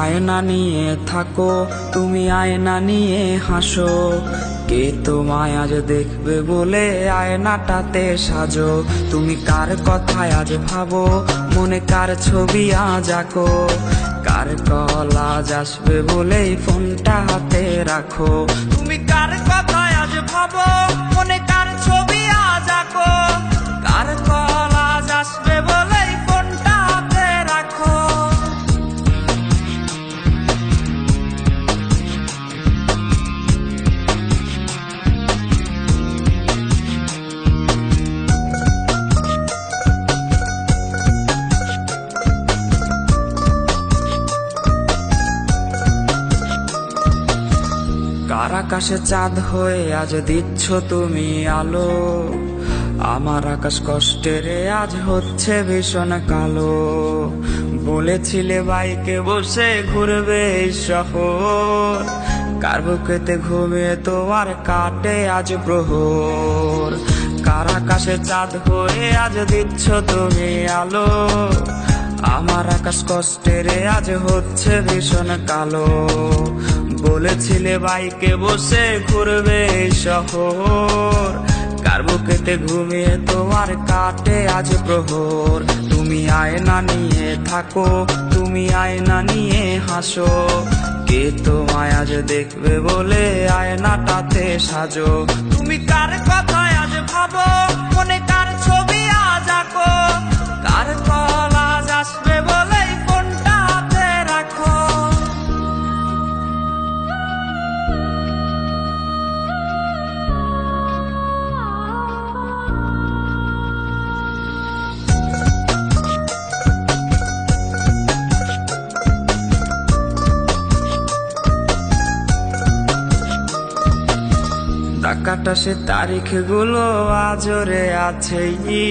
আয়না নিয়ে থাকো, তুমি আয়না নিয়ে হাসো। কে তোমায় আজ দেখবে বলে আয়নাটাতে সাজো। তুমি কার কথায় আজ ভাবো, মনে কার ছবি আজ আঁকো। কার কল আজ আসবে বলেই ফোনটা হাতে রাখো। তুমি কার কথায় আজ ভাবো, মনে কার ছবি আজ আঁকো। কার কল আজ আসবে বলেই ফোনটা হাতে রাখো। কার আকাশে চাঁদ হয়ে আজ দিচ্ছ তুমি আলো। আমার আকাশ কষ্টের আজ হচ্ছে ভীষণ কালো। বলেছিলে বাইকে বসে ঘুরবে এই শহর, কার বুকেতে ঘুমিয়ে তোমার কাটে আজ প্রহর। কার আকাশে চাঁদ হয়ে আজ দিচ্ছ তুমি আলো। আমার আকাশ কষ্টের আজ হচ্ছে ভীষণ কালো। বলেছিলে বাইকে বসে ঘুরবে এই শহর, কার বুকেতে ঘুমিয়ে তোমার কাটে আজ প্রহর। তুমি আয়না নিয়ে থাকো, তুমি আয়না নিয়ে হাসো। কে তোমায় আজ দেখবে বলে আয়নাটাতে সাজো। তুমি কার কথায় আজ ভাবো, মনে কার ছবি আজ আঁকো। কার কল আজ আসবে বলেই ফোনটা হাতে রাখো। টাকাটা সে তারিখগুলো আজরে আছেই,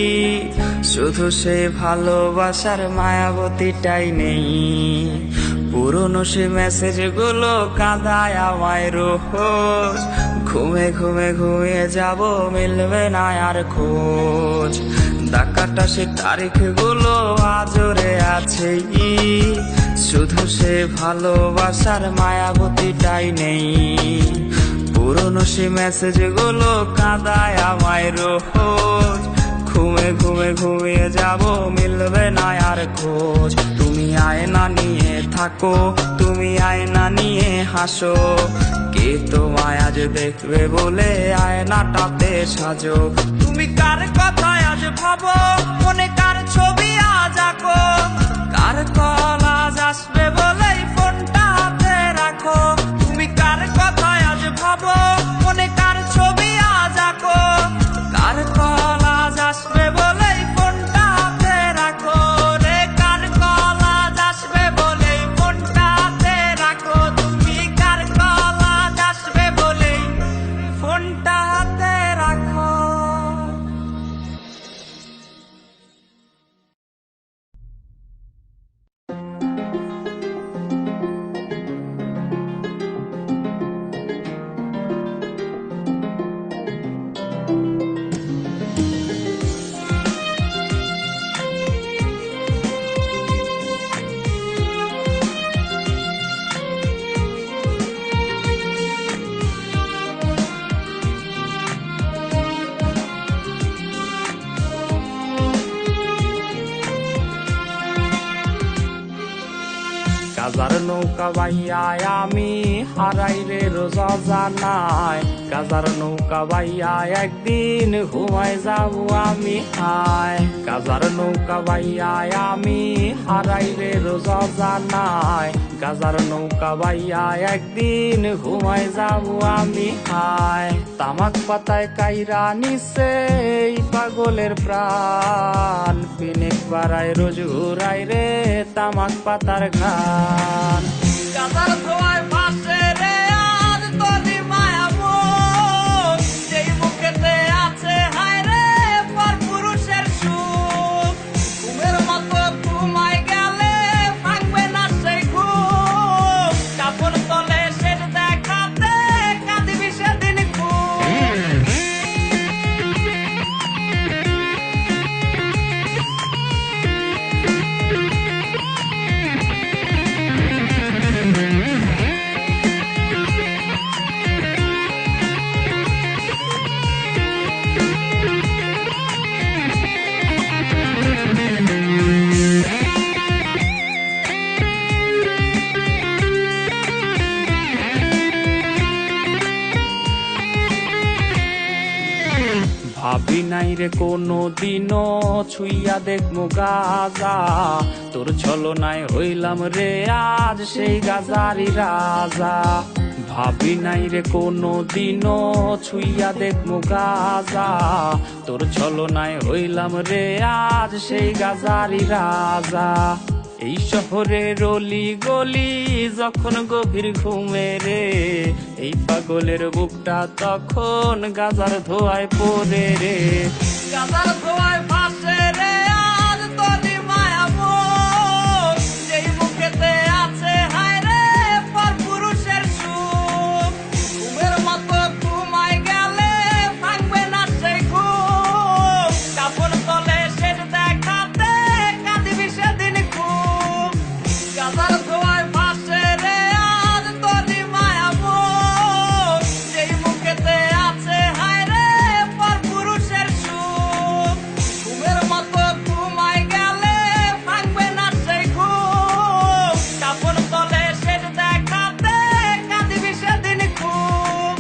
শুধু সে ভালোবাসার মায়াবতীটাই নেই। পুরনো সে মেসেজগুলো কাঁদায় আমায় রোজ। ঘুমে ঘুমে ঘুমিয়ে যাব, মিলবে না আর খোঁজ। টাকাটা সে তারিখগুলো আজরে আছেই, শুধু সে ভালোবাসার মায়াবতীটাই নেই। পুরনো সে মেসেজগুলো কাঁদায় আমায় রোজ। ঘুমে ঘুমে ঘুমিয়ে যাব, মিলবে না আর খোঁজ। তুমি আয়না নিয়ে থাকো, তুমি আয়না নিয়ে হাসো। কে তোমায় আজ দেখবে বলে আয়নাটাতে সাজো। তুমি কার কথায় আজ ভাবো, মনে কার ছবি আজ আঁকো। কার কল আজ আসবে বলেই ফোনটা হাতে রাখো। তুমি কার কথায় আজ ভাবো, মনে কার ছবি আজ আঁকো। কার কল আজ আসবে বলেই ফোনটা হাতে রাখো। রে কার কল আজ আসবে বলেই ফোনটা হাতে রাখো। তুমি কার কল আজ আসবে বলেই ফোনটা হাতে রাখো। কাজার নৌকা বাইয়ায় আমি হারাই রে রোজা জানাই। কাজার নৌকা বাইয়ায় একদিন ঘুমায় যাবো আমি হায়। কাজার নৌকা বাইয়ায় আমি হারাই রে রোজা জানাই। কাজার নৌকা বাইয়ায় একদিন ঘুমায় যাবো আমি হায়। তামাক পাতায় কাইরা নিছে এই পাগলের প্রাণ, পিনিক পাড়ায় রোজ ঘুরাই রে তামাক পাতার ঘ্রাণ। কাজার ধোয়ায় ভাসে রে আজ তোরি মায়া মন, যেই বুকেতে আছে হায় রে পর পুরুষের সুখ। ঘুমের মতো ঘুমায় গেলে ভাঙবে না সেই ঘুম, কাপড় তলে সেটা দেখাতে কাঁদিবি সেদিন খুব। রে কোনো দিনও ছুইয়া দেখমু গাজা, তোর ছলনায় হইলাম রে আজ সেই গাজারি রাজা। ভাবি নাই রে কোনো দিনও ছুইয়া দেখমু গাজা, তোর ছলনায় হইলাম রে আজ সেই গাজারি রাজা। এই শহরের অলি গলি যখন গভীর ঘুমে রে, এই পাগলের বুকটা তখন গাজার ধোয়ায় পড়ে রে। গাজার ধোয়ায় ভাসে রে আজ তোরি মায়া মন, যেই বুকেতে আছে হায় রে পর পুরুষের সুখ। ঘুমের মতো ঘুমায় গেলে ভাঙবে না সেই ঘুম, কাপড় তলে শেষ দেখাতে কাঁদিবি সেদিন খুব। গাজার ধোয়ায় ভাসে রে আজ তোরি মায়া মন, যেই বুকেতে আছে হায় রে পর পুরুষের সুখ। ঘুমের মতো ঘুমায় গেলে ভাঙবে না সেই ঘুম, কাপড় তলে শেষ দেখাতে কাঁদিবি সেদিন খুব।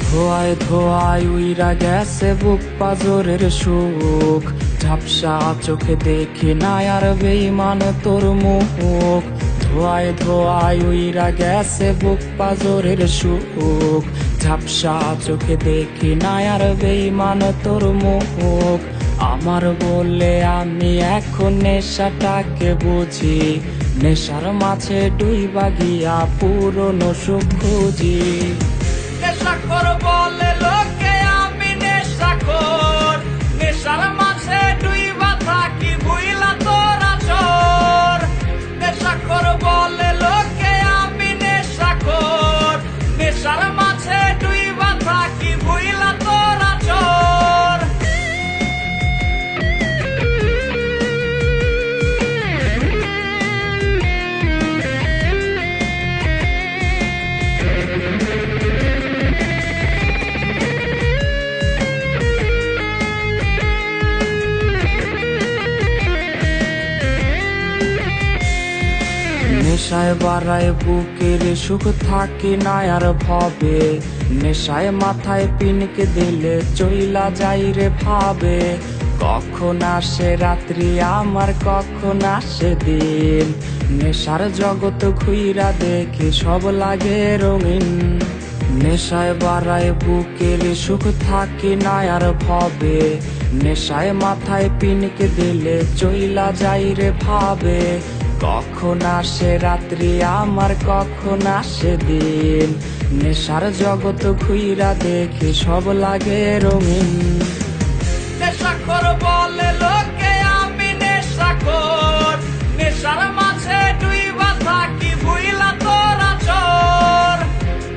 ধোয়ায় ধোয়ায় উইরা গেছে বুক পাজরের সুখ, ঝাপসা চোখে দেখি না আর বেঈমান তোর মুখ। ধোয়ায় ধোয়ায় উইরা গেছে বুক পাজরের সুখ, ঝাপসা চোখে দেখি না আর বেঈমান তোর মুখ। আমার বলে আমি এখন নেশাটাকে বুঝি, নেশার মাঝে ডুইবা গিয়া পুরনো সুখ খুঁজি। নেশাখোর বলে লোকে আমি নেশাখোর, নেশার মাঝে ডুইবা থাকি ভুইলা তোরা চোর। নেশাখোর বলে লোকে আমি নেশাখোর, নেশার মাঝে ডুইবা থাকি ভুইলা তোরা চোর। নেশায় বাড়ায় বুকের সুখ থাকে না আর ভবে, নেশায় মাথায় পিনকে দিলে চইলা যাই রে ভাবে। কখন আসে রাত্রি আমার কখন আসে দিন, নেশার জগৎ ঘুইরা দেখে সব লাগে রঙিন। নেশায় বাড়ায় বুকের সুখ থাকে না আর ভবে, নেশায় মাথায় পিনকে দিলে চইলা যাই রে ভাবে। কখন আসে রাত্রি আমার কখন আসে দিন, নেশার জগৎ ঘুইরা দেখে সব লাগে রঙিন। নেশাখোর বলে লোকে আমি নেশাখোর, নেশার মাঝে ডুইবা থাকি ভুইলা তোরা চোর।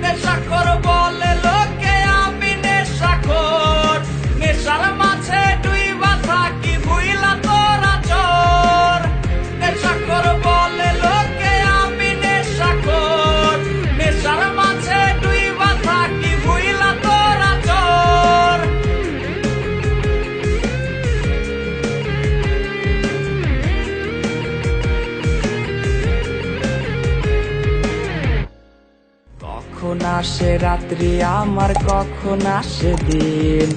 নেশাখোর বলে লোকে আমি নেশাখোর, নেশার মাঝে ডুইবা থাকি ভুইলা তোরা চোর। নেশাখোর বলে লোকে আমি নেশাখোর, নেশার মাঝে ডুইবা থাকি ভুইলা তোরা চোর। কখন আসে রাত্রি আমার কখন আসে দিন,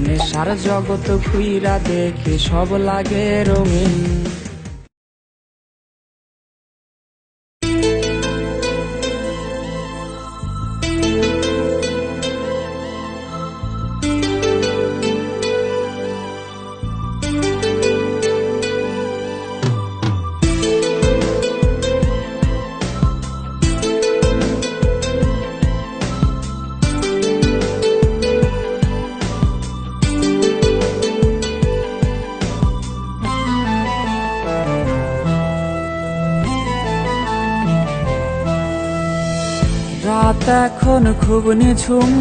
নেশার জগৎ ঘুইরা দেখে সব লাগে রঙিন। রাত এখন খুব নিঝুম,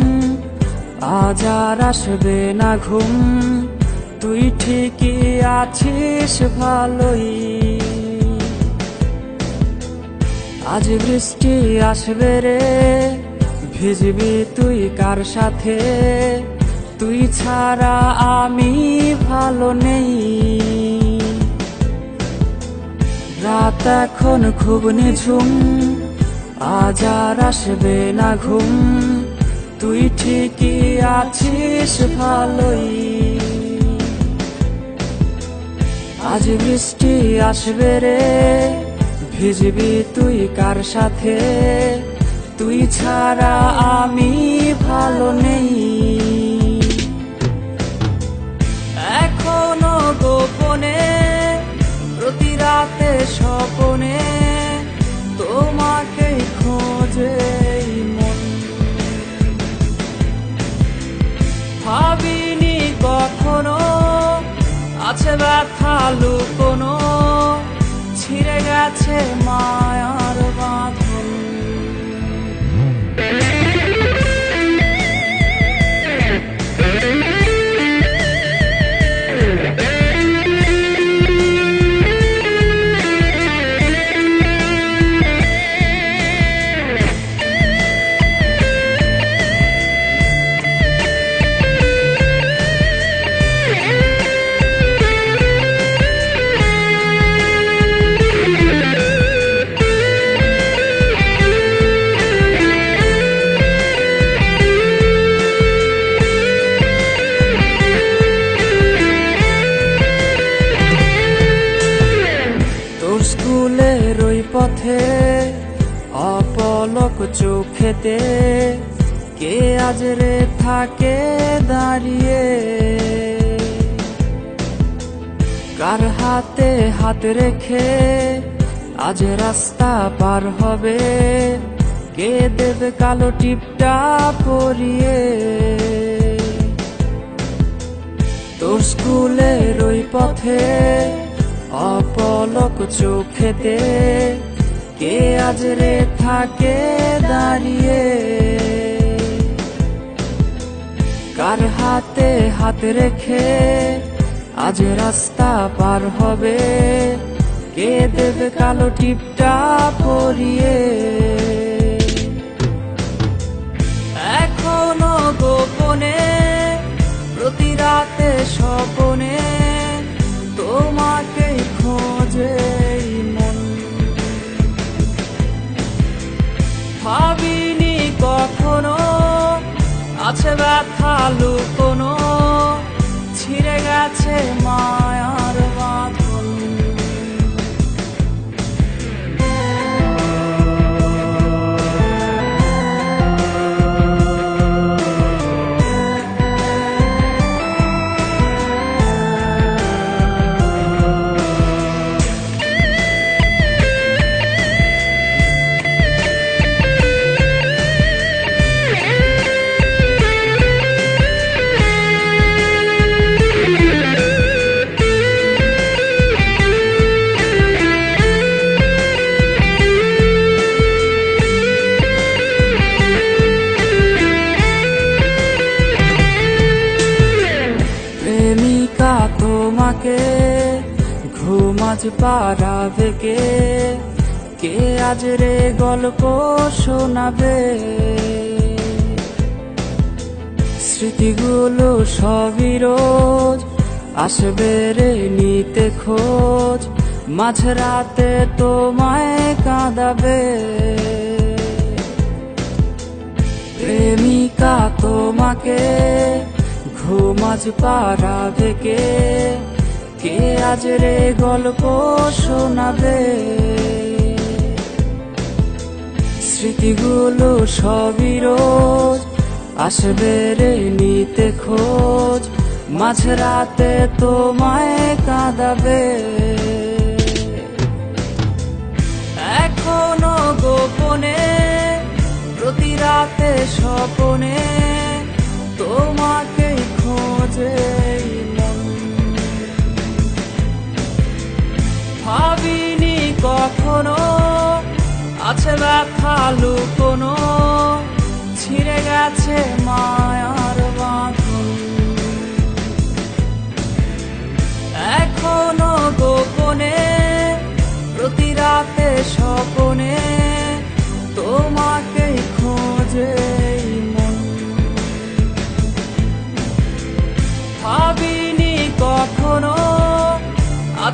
আজ আর আসবে না ঘুম, তুই ঠিকই আছিস ভালোই। আজ বৃষ্টি আসবে রে, ভিজবি তুই কার সাথে, তুই ছাড়া আমি ভালো নেই। রাত এখন খুব নিঝুম, আজ আর আসবে না ঘুম, তুই ঠিকই আছিস ভালোই। আজ বৃষ্টি আসবে রে, ভিজবি তুই কার সাথে, তুই ছাড়া আমি ভালো নেই। এখনো গোপনে প্রতি রাতে স্বপনে তোমাকে খোঁজে মন। ভাবিনি কখনো আছে ব্যথা লুকোনো, ছিঁড়ে গেছে মায়ার বাঁধন। স্কুলের ওই পথে অপলক চোখেতে কে আজ রে থাকে দাঁড়িয়ে, কার হাতে হাত রেখে আজ রাস্তা পার হবে, কে দেবে কালো টিপটা পরিয়ে। তোর স্কুলের ওই পথে অপলক চোখেতে কে আজ রে থাকে দাঁড়িয়ে, কার হাতে হাত রেখে আজ রাস্তা পার হবে, কে দেবে কালো টিপটা পরিয়ে। এখনো গোপনে প্রতি রাতে স্বপনে তোমাকে খোঁজে মন। ভাবিনি কখনো আছে ব্যথা লুকোনো, ছিঁড়ে গেছে মায়ার বাঁধন। প্রেমিকা তোমাকে ঘুম আজ পাড়াবে কে, কে আজ রে গল্প শোনাবে। স্মৃতিগুলো সবই রোজ আসবে রে নিতে খোঁজ, মাঝরাতে তোমায় কাঁদাবে। প্রেমিকা তোমাকে ঘুম আজ পাড়াবে কে, কে আজ রে গল্প শোনাবে। স্মৃতিগুলো সবই রোজ আসবে রে নিতে খোঁজ, মাঝরাতে তোমায় কাঁদাবে। এখনো গোপনে প্রতি রাতে স্বপনে তোমাকে খোঁজে মন। ভাবিনি কখনো আছে ব্যথা লুকোনো, ছিঁড়ে গেছে মায়ার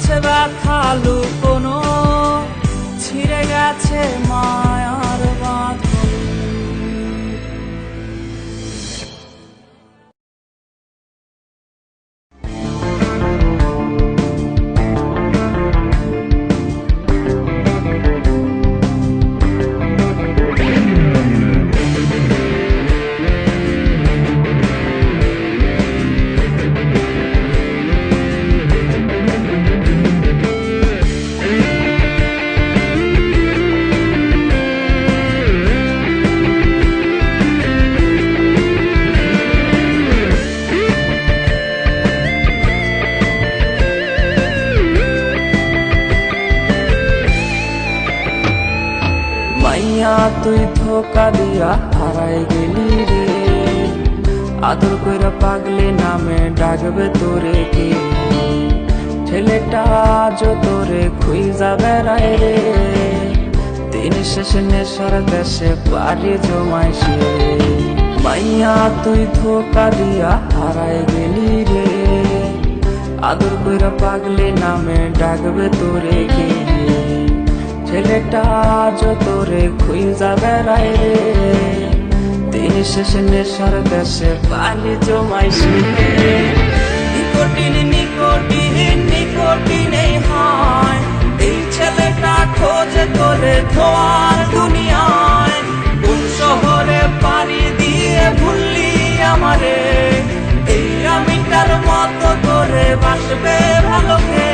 আছে ব্যথা লুকোনো, ছিঁড়ে গেছে মায়ার বাঁধন। মাইয়া তুই ধোকা দিয়া হারাই গেলি রে, আদর কইরা পাগলি নামে ডাকবে তোরে কে? ছেলেটা আজ তোরে খুঁজা বেড়ায় রে, দিন শেষে নেশার দেশে পাড়ি জমাইছে। মাইয়া তুই ধোকা দিয়া হারাই গেলি রে, আদর কইরা পাগলি নামে ডাকবে তোরে কে? ছেলেটা আজ তোরে খুঁজা বেড়ায় রে, দিন শেষে নেশার দেশে পালি জমাইছি। নিকোটিন নিকোটিন নিকোটিন এই হয়, এই ছেলেটা খোঁজে তোরে ধোয়ার দুনিয়ায়। কোন শহরে পাড়ি দিয়ে ভুললি আমারে, এই আমিটার মতো করে বাসবে ভালো কে?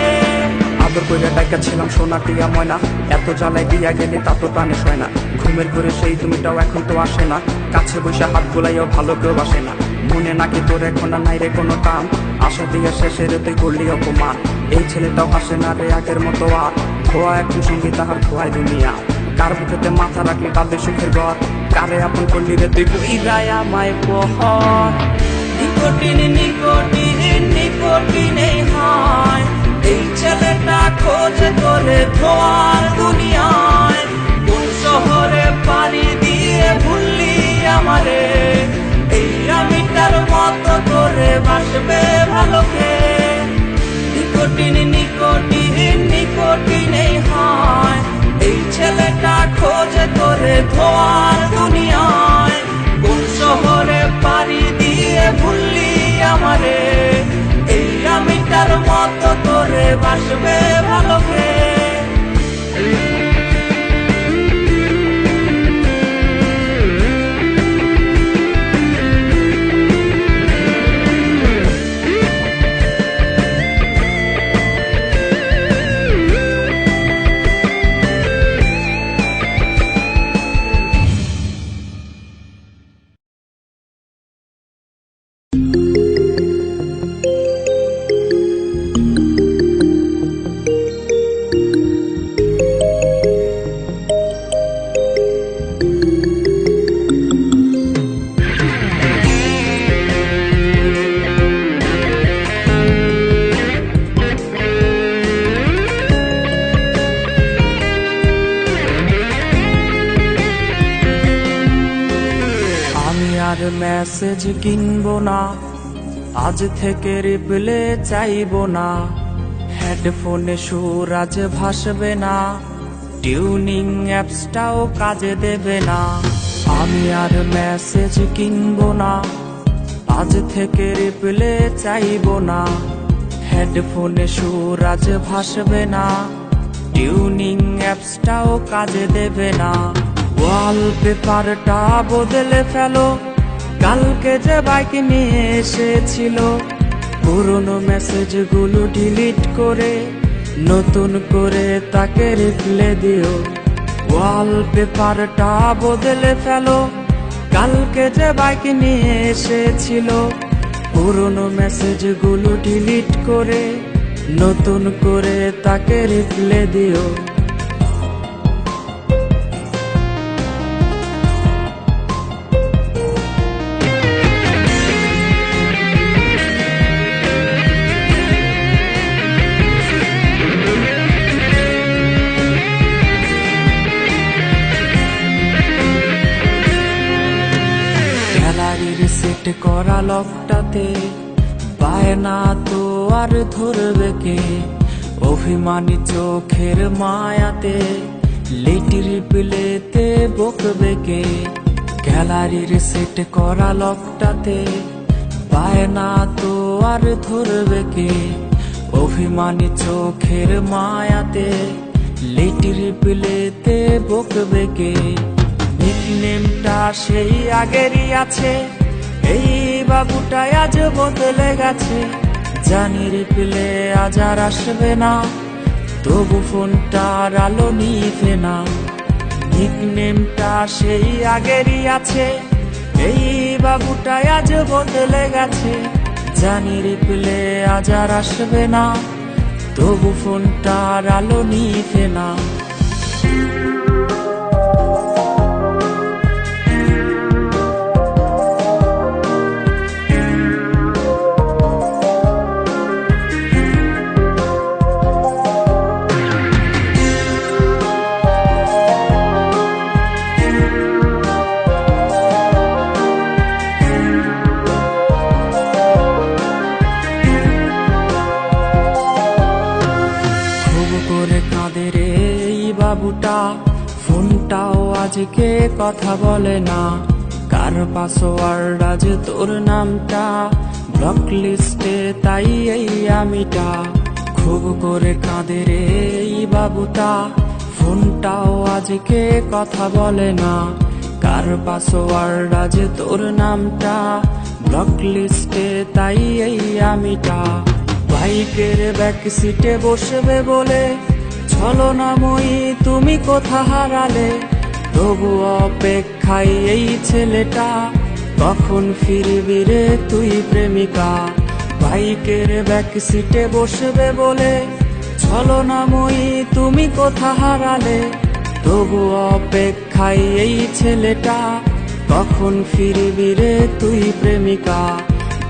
আদর কইরা ডাইকা ছিলাম সোনা টিয়া ময়না, এত জ্বালায় দিয়া গেলি তা তো টানে সয় না। ঘুমের ঘরে সেই তুমিটাও এখন তো আসে না, কাছে বসে হাত গোলাইও ভালো কেউ বাসে না। মনে নাকি তোর এখন আর নাই রে কোনো টান, আশা দিয়া শেষের তুই করলি অপমান। এই ছেলেটাও হাসে না রে আগের মতো আর, খোয়া এখন সঙ্গী তাহার খোয়াই দুনিয়া। কার বুকেতে মাথা রাখলি তাদের সুখের ঘর, কারে আপন করলি রে তুই কইরাই আমায় বহর। নিকোটিন নিকোটিন নিকোটিন এই হয়, এই ছেলেটা খোঁজে তোরে ধোয়ার দুনিয়ায়। কোন শহরে পাড়ি দিয়ে ভুললি আমারে, এই আমিটার মতো করে বাসবে ভালো কে? নিকোটিন নিকোটিন নিকোটিন এই হয়, এই ছেলেটা খোঁজে তোরে ধোয়ার দুনিয়ায়। কোন শহরে পাড়ি দিয়ে ভুললি আমারে, এই আমিটার মতো করে বাসবে ভালো কে? আর মেসেজ কিনবো না, আজ থেকে রিপ্লে চাইবো না। হেডফোনে সুর আজ ভাসবে না, টিউনিং অ্যাপসটাও কাজে দেবে না। আমি আর মেসেজ কিনবো না, আজ থেকে রিপ্লে চাইবো না। হেডফোনে সুর আজ ভাসবে না, টিউনিং অ্যাপসটাও কাজে দেবে না। ওয়ালপেপারটা বদলে ফেলো, কালকে যে বাইক নিয়ে এসেছিল। পুরনো মেসেজগুলো ডিলিট করে নতুন করে তাকে রিপ্লে দিও। ওয়ালপেপারটা বদলে ফেলো, কালকে যে বাইক নিয়ে এসেছিল। পুরনো মেসেজগুলো ডিলিট করে নতুন করে তাকে রিপ্লে দিও। সেট করা লকটাতে পায় না তো আর ধরবে কে? অভিমানী চোখের মায়াতে লেটির প্লেতে বকবে কে, গ্যালারির সেট করা লকটাতে পায় না তো আর ধরবে কে। অভিমানী চোখের মায়াতে লেটির প্লেতে বকবে কে। নিকনেমটা সেই আগেরই আছে, এই বাবুটাই আজ বদলে গেছে। জানি রিপ্লে আজ আর আসবে না, তবু ফোনটার আলো নিভে না। নিকনেমটা সেই আগেরই আছে, এই বাবুটাই আজ বদলে গেছে। জানি রিপ্লে আজ আর আসবে না, তবু ফোনটার আলো নিভে না। করে কাঁদে রে এই বাবুটা, ফোনটাও আজকে কথা বলে না। কার পাসওয়ার্ড আজ তোর নামটা, ব্লক লিস্টে তাই এই আমিটা। খুব করে কাঁদে রে এই বাবুটা, ফোনটাও আজকে কথা বলে না। কার পাসওয়ার্ড আজ তোর নামটা, ব্লক লিস্টে তাই এই আমিটা। বাইকের ব্যাক সিটে বসবে বলে ছলনাময়ী তুমি কোথা হারালে, তবু অপেক্ষায় এই ছেলেটা, কখন ফিরবি রে তুই প্রেমিকা। বাইকের ব্যাক সিটে বসবে বলে ছলনাময়ী তুমি কোথা হারালে, তবু অপেক্ষায় এই ছেলেটা, কখন ফিরবি রে তুই প্রেমিকা।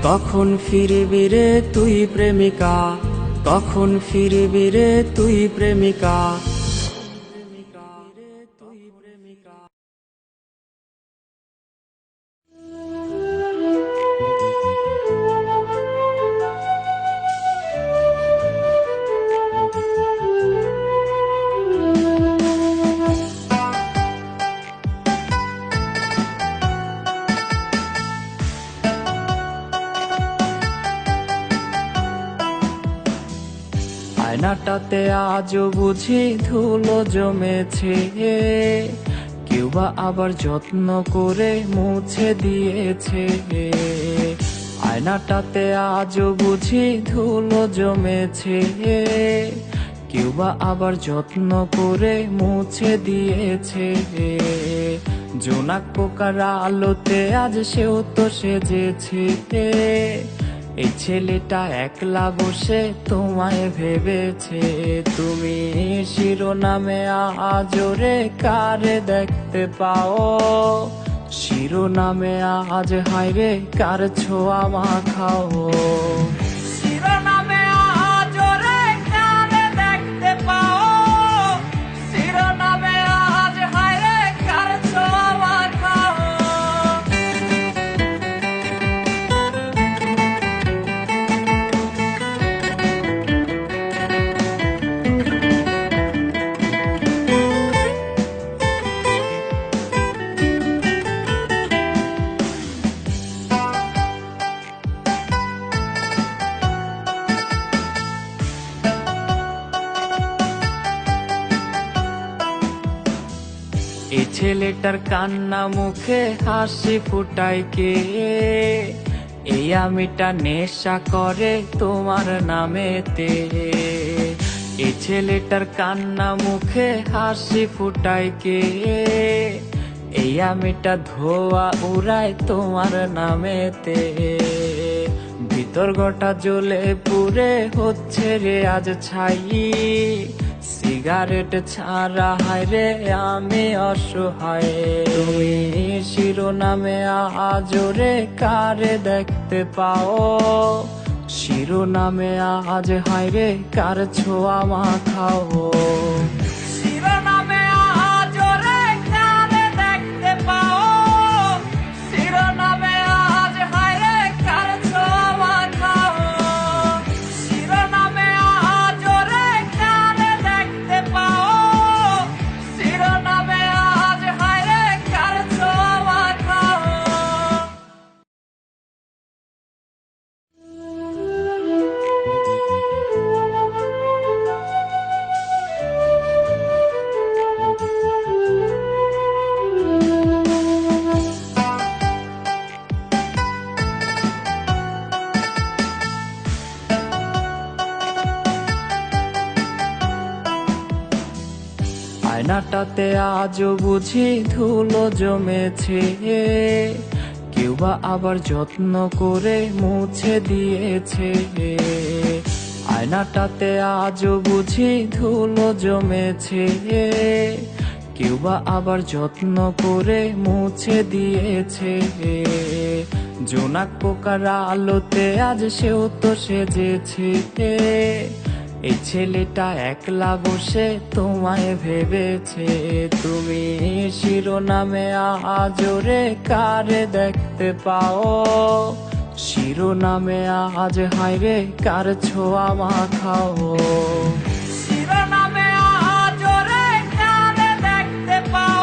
কখন ফিরবি রে তুই প্রেমিকা, কখন ফিরবি রে তুই প্রেমিকা। আয়নাটাতে আজও বুঝি ধুলো জমেছে, কেউ বা আবার যত্ন করে মুছে দিয়েছে। আয়নাটাতে আজও বুঝি ধুলো জমেছে, কেউ বা আবার যত্ন করে মুছে দিয়েছে। জোনাক পোকার আলোতে আজ সেও তো সেজেছে, এই ছেলেটা একলা বসে তোমায় ভেবেছে। তুমি শিরোনামে আজরে কারে দেখতে পাও, শিরোনামে আজ হায়রে কার ছোঁয়া মাখাও। শিরোনামে আজরে কারে দেখতে পাও, শিরোনামে আজ হায়রে কার ছোঁয়া মাখাও। এই ছেলেটার কান্না মুখে হাসি ফুটায় কে, এই আমিটা নেশা করে তোমার নামেতে। এই ছেলেটার কান্না মুখে হাসি ফুটায় কে, এই আমিটা ধোয়া উড়ায় তোমার নামেতে। ভিতর গোটা জ্বলে পুড়ে হচ্ছে রে আজ ছাই, সিগারেট ছাড়া হায়রে আমি অসহায়। তুমি শিরোনামে আজরে কারে দেখতে পাও, শিরোনামে আজ হায়রে কার ছোঁয়া মাখাও। শিরোনামে আজরে কারে দেখতে পাও, শিরোনামে আজ হায়রে কার ছোঁয়া মাখাও। শিরোনামে আজরে আয়নাটাতে আজও বুঝি ধুলো জমেছে, কেউ বা আবার যত্ন করে মুছে দিয়েছে। আয়নাটাতে আজও বুঝি ধুলো জমেছে, কেউ বা আবার যত্ন করে মুছে দিয়েছে। জোনাক পোকার আলোতে আজ সেও তো সেজেছে, এই ছেলেটা একলা বসে তোমায় ভেবেছে। তুমি শিরোনামে আজরে কারে দেখতে পাও, শিরোনামে আজ হায়রে কার ছোঁয়া মাখাও। শিরোনামে আজরে কারে দেখতে পাও,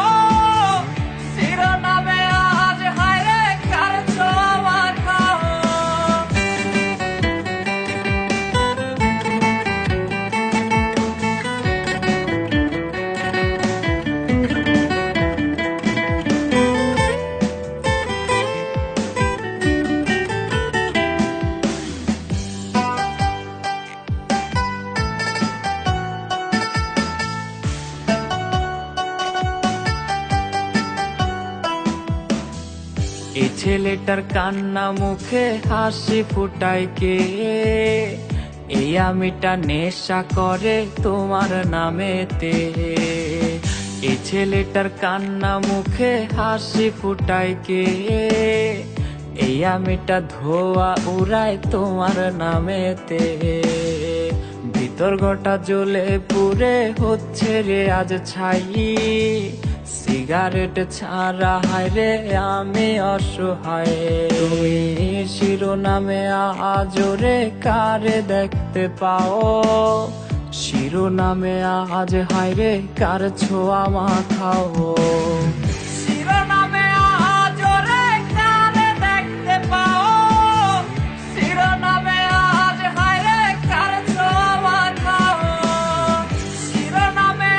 শিরোনামে আজ হায়রে কার ছোঁয়া মাখাও। এই ছেলেটার কান্না মুখে হাসি ফুটায় কে, এই আমিটা নেশা করে তোমার নামেতে। এই ছেলেটার কান্না মুখে হাসি ফুটায় কে, এই আমিটা ধোয়া উড়ায় তোমার নামেতে। ভিতর গোটা জ্বলে পুড়ে হচ্ছে রে আজ ছাই, সিগারেট ছাড়া হায়রে আমি অসহায়। তুমি শিরোনামে আজরে কারে দেখতে পাও, শিরোনামে আজ হায়রে কার ছোঁয়া মাখাও। শিরোনামে আজরে কারে দেখতে পাও, শিরোনামে আজ হায়রে কার ছোঁয়া মাখাও। শিরোনামে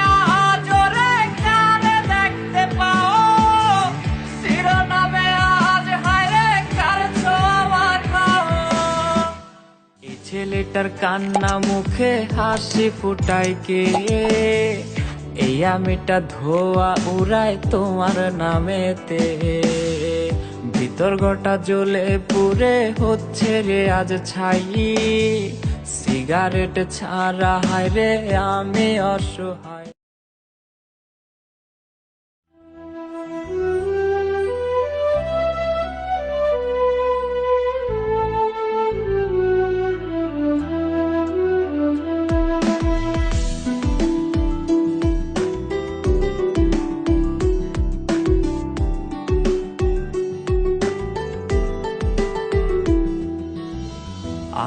আজরে কারে দেখতে পাও, শিরোনামে আজ হায়রে কার ছোঁয়া মাখাও। এই ছেলেটার কান্না মুখে হাসি ফুটায় কে, এই আমিটা ধোয়া উড়ায় তোমার নামেতে। ভিতর গোটা জ্বলে পুড়ে হচ্ছে রে আজ ছাই, সিগারেট ছাড়া হায়রে আমি অসহায়।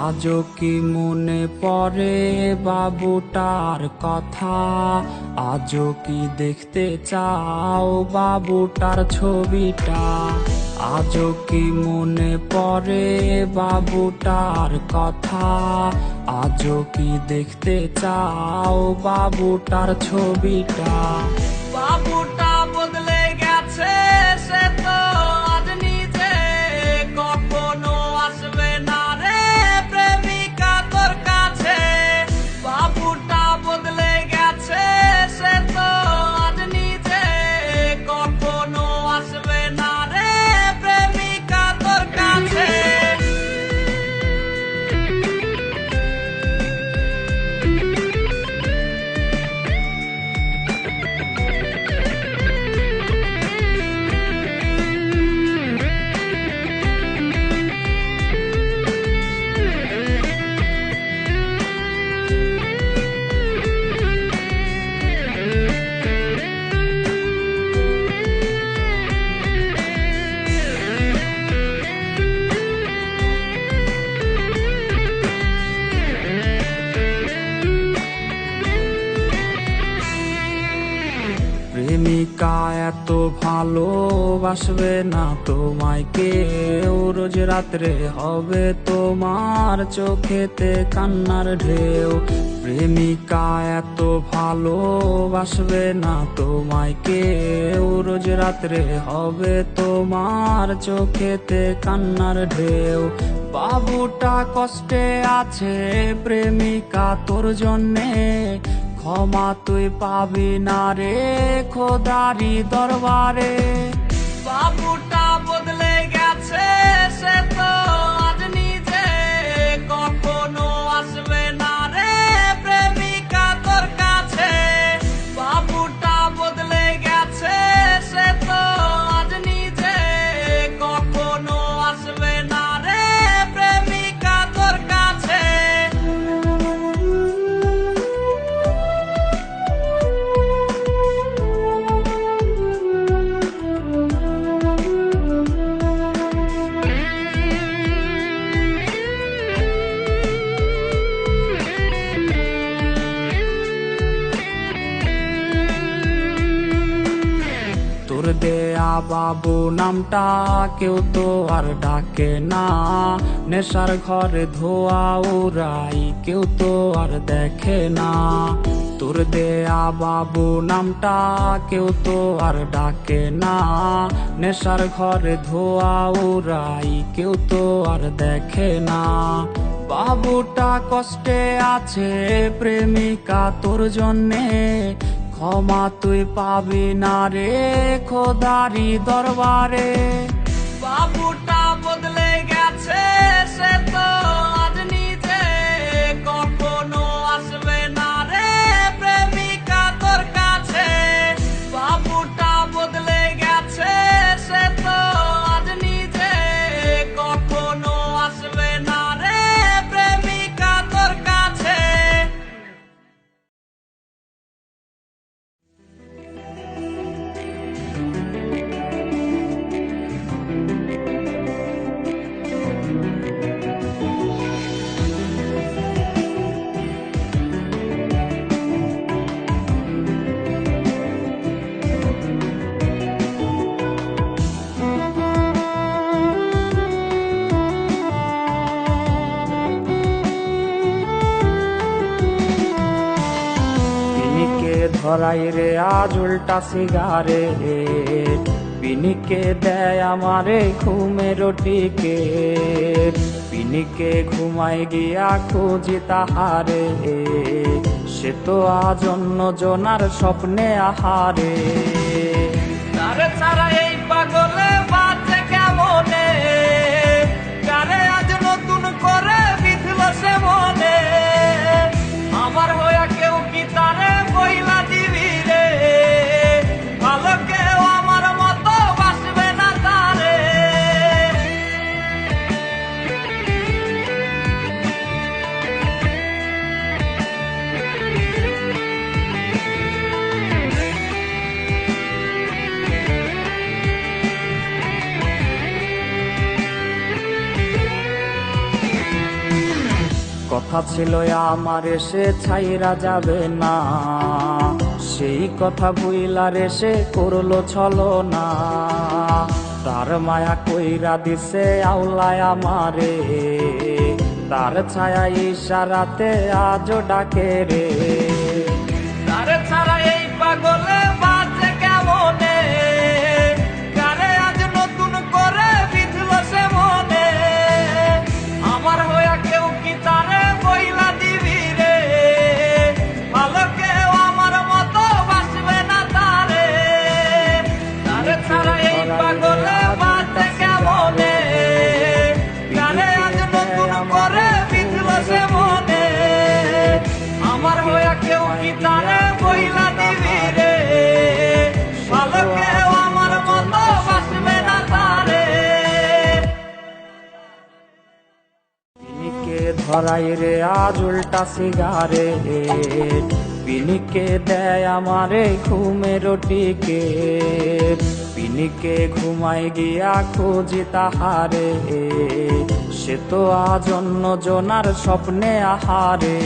আজও কি মনে পড়ে বাবুটার কথা, আজও কি দেখতে চাও বাবুটার ছবিটা। আজও কি মনে পড়ে বাবুটার কথা, আজও কি দেখতে চাও বাবুটার ছবিটা। বাবুটা বদলে গেছে সে তো আজ নিজে, কখনো আসবে না রে প্রেমিকা তোর কাছে। বাবুটা বদলে গেছে সে তো আজ নিজে, কখনো আসবে না রে প্রেমিকা তোর কাছে। প্রেমিকা এত ভালোবাসবে না তোমায় কেউ, রোজ রাত্রে হবে তোমার চোখেতে কান্নার ঢেউ। প্রেমিকা এত ভালোবাসবে না তোমায় কেউ, রোজ রাত্রে হবে তোমার চোখেতে কান্নার ঢেউ। বাবুটা কষ্টে আছে প্রেমিকা তোর জন্যে, ক্ষমা তুই পাবি না রে খোদারি দরবারে। বাবুটা বদলে গেছে, সে তো আজ নিজে কখনো আসবে না রে প্রেমিকা তোর কাছে। বাবুটা বদলে গেছে, সে তো আজ নিজে কখনো আসবে না রে প্রেমিকা তোর কাছে। তোর দেয়া বাবু নামটা কেউ তো আর ডাকে না, নেশার ঘরে ধোয়া উড়াই কেউ তো আর দেখে না। তোর দেয়া বাবু নামটা কেউ তো আর ডাকে না, নেশার ঘরে ধোয়া উড়াই কেউ তো আর দেখে না। বাবুটা কষ্টে আছে প্রেমিকা তোর জন্যে, ক্ষমা তুই পাবি না রে খোদারি দরবারে। বাবুটা বদলে গেছে, সে তো আজ নিজে কখনো আসবে না রে প্রেমিকা তোর কাছে। বাবুটা বদলে গেছে, সে তো আজ নিজে কখনো আসবে না রে প্রেমিকা তোর কাছে। পিনিকে ধরাই রে আজ উল্টা সিগারেট, পিনিকে দেয় আমারে ঘুমের টিকেট। পিনিকে ঘুমাই গিয়া খুঁজি তাহারে, সে তো আজ অন্য জনার স্বপ্নে আহারে। তারে ছাড়া এই পাগলে বাঁচে কেমনে, কারে আজ নতুন করে বিধল সে মনে। আমার হইয়া কেউ কি তারে বইলা দিবি রে, ভালো কেউ আমার মতো বাসবে না তারে। কথা ছিল আমার সে ছাইরা যাবে না, সেই কথা বুইলা রে সে করলো ছলো না। তার মায়া কইরা দিছে আউলায় আমারে, তার ছায়া ইশারাতে আজও ডাকে রে। তারে ছাড়া এই পাগলে বাঁচে কেমনে, কারে আজ নতুন করে বিধল সে মনে। আমার হইয়া কেউ কি তারে বইলা দিবি রে, ভালো কেউ আমার মতো বাসবে না তারে। তারে ছাড়া এই পাগলে বাঁচে কেমনে, কারে আজ নতুন করে বিধল সে মনে। আমার হইয়া কেউ কি তারে বইলা দিবি রে, ভালো কেউ আমার মতো বাসবে না তারে। পিনিকে ধরাই রে আজ উল্টা সিগারেট, পিনিকে দেয় আমারে ঘুমের টিকেট। পিনিকে ঘুমাই গিয়া খুঁজি তাহারে, সে তো আজ অন্য জনার স্বপ্নে আহারে।